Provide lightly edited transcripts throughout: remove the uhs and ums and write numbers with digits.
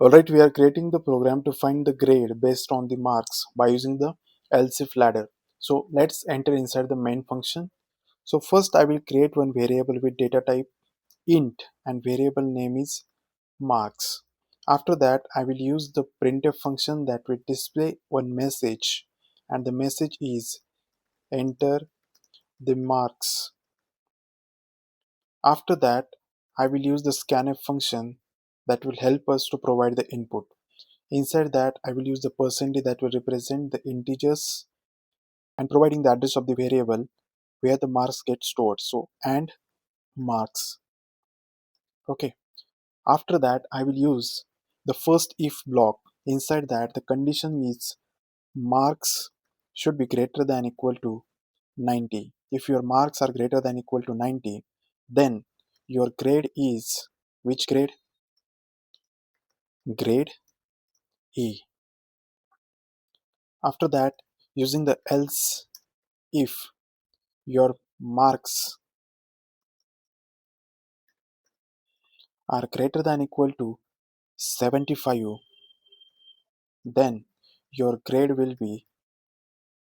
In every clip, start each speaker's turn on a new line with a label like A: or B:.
A: Alright, we are creating the program to find the grade based on the marks by using the else if ladder. So let's enter inside the main function. So first I will create one variable with data type int and variable name is marks. After that I will use the printf function that will display one message, and the message is enter the marks. After that I will use the scanf function that will help us to provide the input. Inside that, I will use the percentage that will represent the integers and providing the address of the variable where the marks get stored. So, and marks. Okay. After that, I will use the first if block. Inside that, the condition is marks should be greater than equal to 90. If your marks are greater than equal to 90, then your grade is which grade? Grade E. After that, using the else if your marks are greater than equal to 75, then your grade will be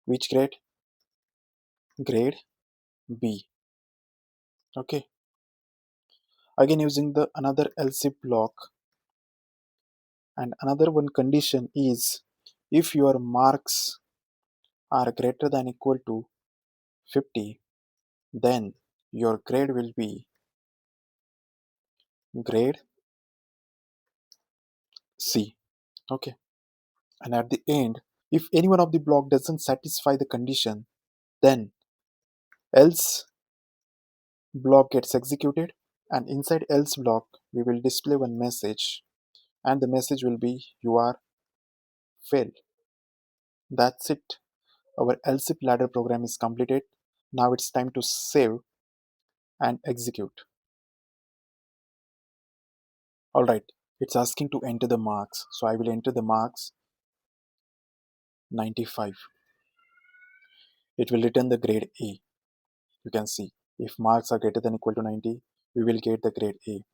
A: which grade? Grade B. Okay. Again using the another else if block, and another one condition is if your marks are greater than equal to 50, then your grade will be grade C. Okay. And at the end, if any one of the block doesn't satisfy the condition, then else block gets executed, and inside else block we will display one message, and the message will be you are failed. That's it. Our else if ladder program is completed. Now it's time to save and execute. Alright, it's asking to enter the marks, so I will enter the marks 95. It will return the grade A. You can see if marks are greater than equal to 90, we will get the grade A.